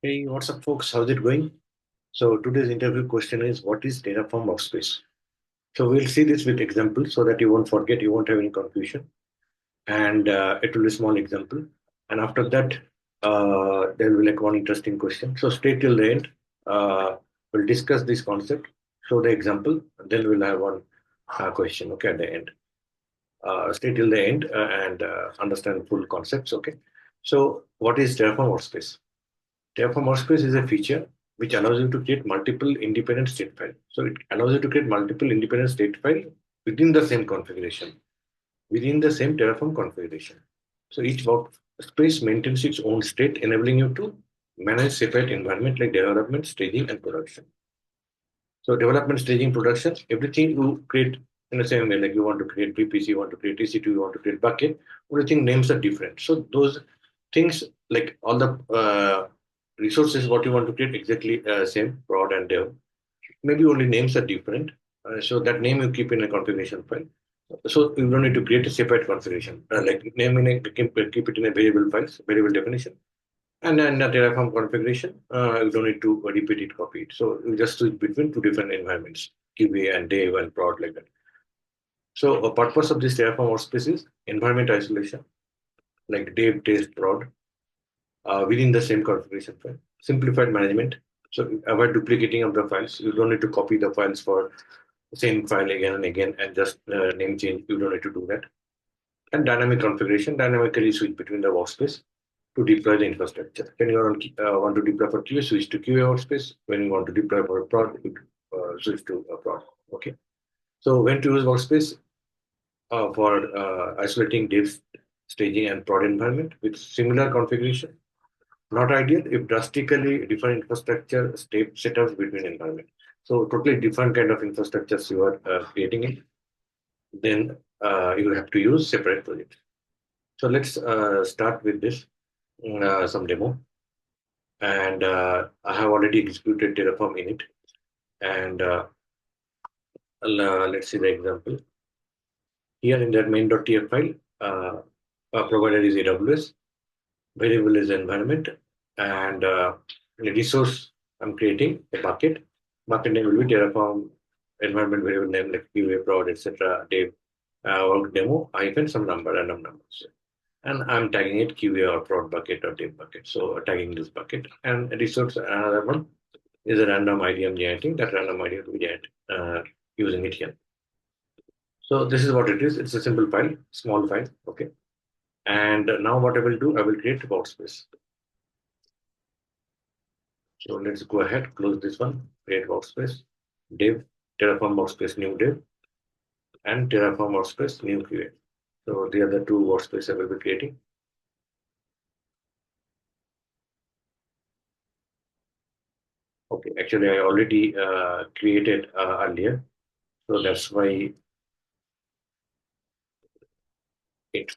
Hey, what's up, folks? How's it going? So today's interview question is, what is Terraform Workspace? So we'll see this with examples so that you won't forget, you won't have any confusion, and it will be a small example. And after that, there will be like one interesting question. So stay till the end. We'll discuss this concept, show the example, and then we'll have one question. Okay, at the end. Stay till the end and understand full concepts. Okay. So what is Terraform Workspace? Terraform Workspace is a feature which allows you to create multiple independent state files. So it allows you to create multiple independent state files within the same configuration, within the same Terraform configuration. So each workspace maintains its own state, enabling you to manage separate environment like development, staging, and production. So development, staging, production, everything you create in the same way. Like you want to create VPC, you want to create EC2, you want to create bucket. Everything names are different. So those things, like all the resources, what you want to create, exactly same prod and dev. Maybe only names are different. So that name you keep in a configuration file. So you don't need to create a separate configuration. Like name in a keep it in a variable files, variable definition. And then the Terraform configuration, you don't need to repeat it, copy it. So you just switch between two different environments, QA and dev and prod like that. So a purpose of this Terraform workspace is environment isolation, like dev, test, prod, within the same configuration file. Simplified management. So avoid duplicating of the files. You don't need to copy the files for the same file again and again and just name change. You don't need to do that. And dynamic configuration, dynamically switch between the workspace to deploy the infrastructure. When you want to deploy for QA, switch to QA workspace. When you want to deploy for a prod, you switch to a prod. Okay. So when to use workspace for isolating dev, staging, and prod environment with similar configuration. Not ideal if drastically different infrastructure state setups between environment. So totally different kind of infrastructures you are creating it. Then you will have to use separate projects. So let's start with this some demo. And I have already executed Terraform in it. And let's see the example. Here in that main.tf file, provider is AWS, variable is environment, and the resource I'm creating a bucket. Bucket name will be Terraform environment variable name like QA, prod, etc. Dev, work demo, hyphen some number, random numbers. And I'm tagging it QA or prod bucket or dev bucket. So tagging this bucket and resource another one is a random ID I'm generating. That random ID will be generated using it here. So this is what it is. It's a simple file, small file. Okay. And now what I will do, I will create a workspace. So let's go ahead, close this one, create workspace, dev, Terraform workspace, new dev, and Terraform workspace, new QA. So the other two workspace I will be creating. Okay, actually I already created earlier. So that's why it's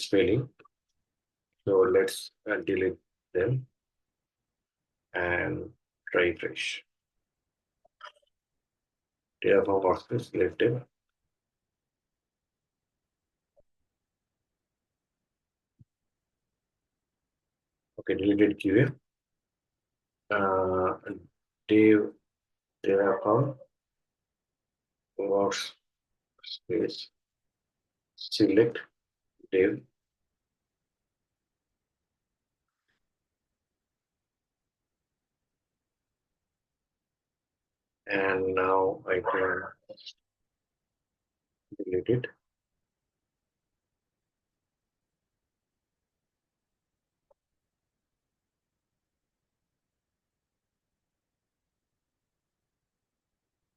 failing. So let's delete them and try fresh. Terraform workspace, select them. Okay, deleted QA. Uh, dev Terraform workspace, select dev. And now I can delete it.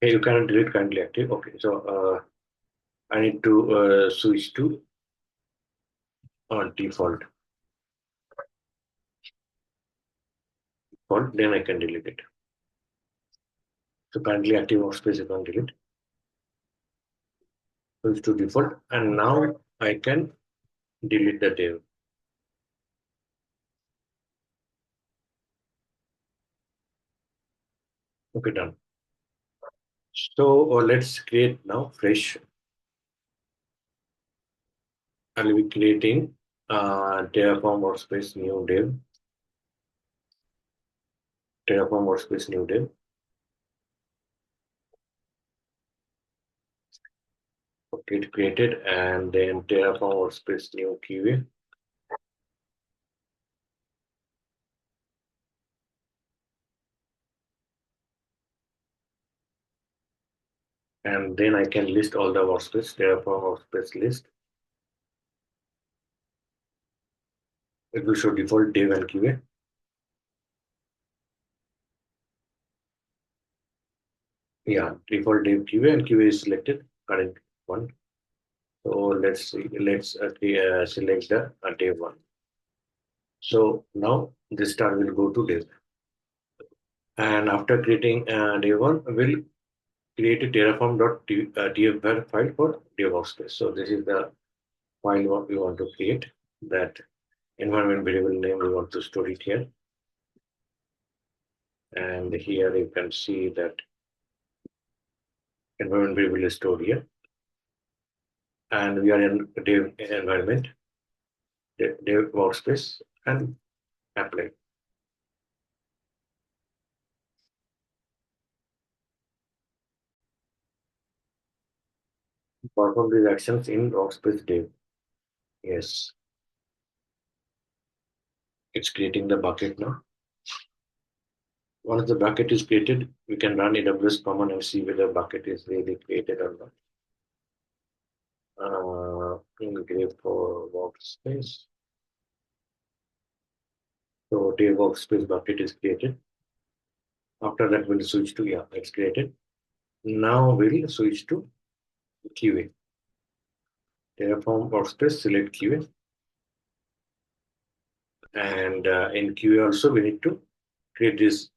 Hey, you cannot delete currently active. Okay, so I need to switch to default. Default, then I can delete it. So currently active workspace you can delete. Switch to default, and now I can delete the div. Okay, done. So let's create now fresh. I'll be creating Terraform workspace new div. Terraform Workspace new dev. Okay, it created, and then Terraform Workspace new QA. And then I can list all the workspace, Terraform workspace list. It will show default dev and QA. Yeah, default dev QA and QA is selected, current one. So let's see, let's select the dev one. So now this star will go to dev. And after creating dev one, we'll create a terraform.tf file for dev workspace. So this is the file what we want to create, that environment variable name we want to store it here. And here you can see that environment variable is stored here. And we are in dev environment, dev workspace, and apply. Perform these actions in workspace dev. Yes, it's creating the bucket now. Once the bucket is created, we can run AWS command and see whether bucket is really created or not. Grave for workspace. So dev workspace bucket is created. After that, we'll switch to, yeah, it's created. Now we'll switch to QA. Terraform workspace, select QA. And in QA also, we need to create this,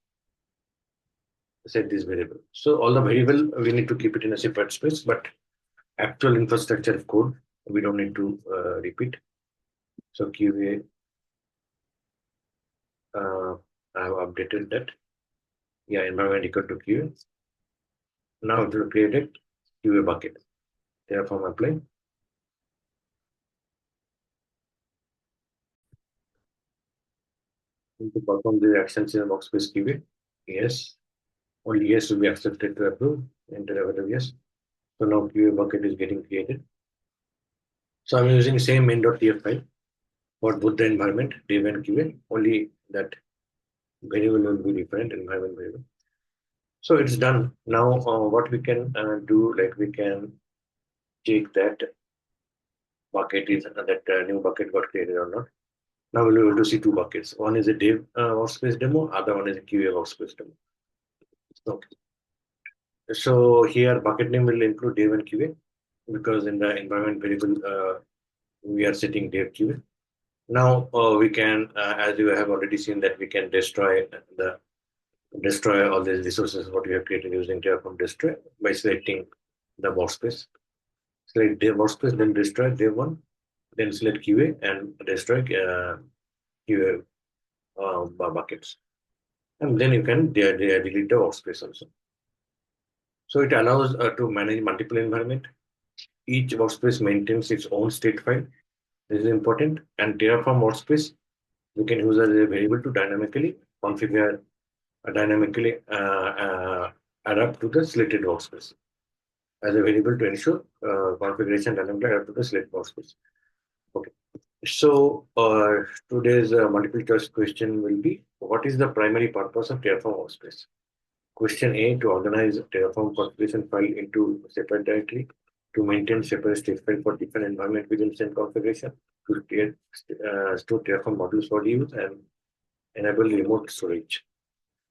set this variable. So all the variable, we need to keep it in a separate space, but actual infrastructure of code, we don't need to repeat. So QA, I have updated that. Yeah, environment equal to QA. Now it will create a QA bucket. Terraform apply. Need to perform the actions in workspace QA. Yes. Only yes will be accepted to approve. Enter available yes. So now QA bucket is getting created. So I'm using same main.tf file for both the environment, dev and QA. Only that variable will be different, environment variable. So it's done. Now what we can do, like we can check that bucket is that new bucket got created or not. Now we'll be able to see two buckets. One is a dev workspace demo, other one is a QA workspace demo. Okay. So here bucket name will include dev and QA because in the environment variable we are setting dev QA. Now we can, as you have already seen, that we can destroy all these resources what we have created using Terraform destroy by selecting the workspace. Select dev workspace, then destroy dev one, then select QA and destroy QA buckets. And then you can delete the workspace also. So it allows to manage multiple environment. Each workspace maintains its own state file. This is important. And Terraform workspace, you can use as a variable to dynamically configure, dynamically adapt to the selected workspace as a variable to ensure configuration dynamically adapt to the selected workspace. Okay. So today's multiple choice question will be, what is the primary purpose of Terraform workspace? Question A, to organize Terraform configuration file into separate directory, to maintain separate state file for different environment within same configuration, to create store Terraform modules for use, and enable remote storage.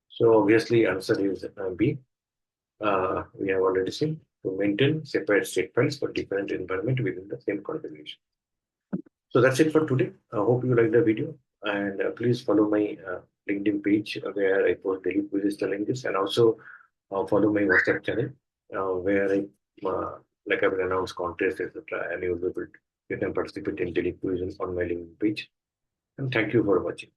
So obviously answer is B. We have already seen, to maintain separate state files for different environment within the same configuration. So that's it for today. I hope you like the video, and please follow my LinkedIn page where I post daily quizzes telling this, and also follow my WhatsApp channel where like I will announce contests, etc. And you can participate in daily quizzes on my LinkedIn page. And thank you for watching.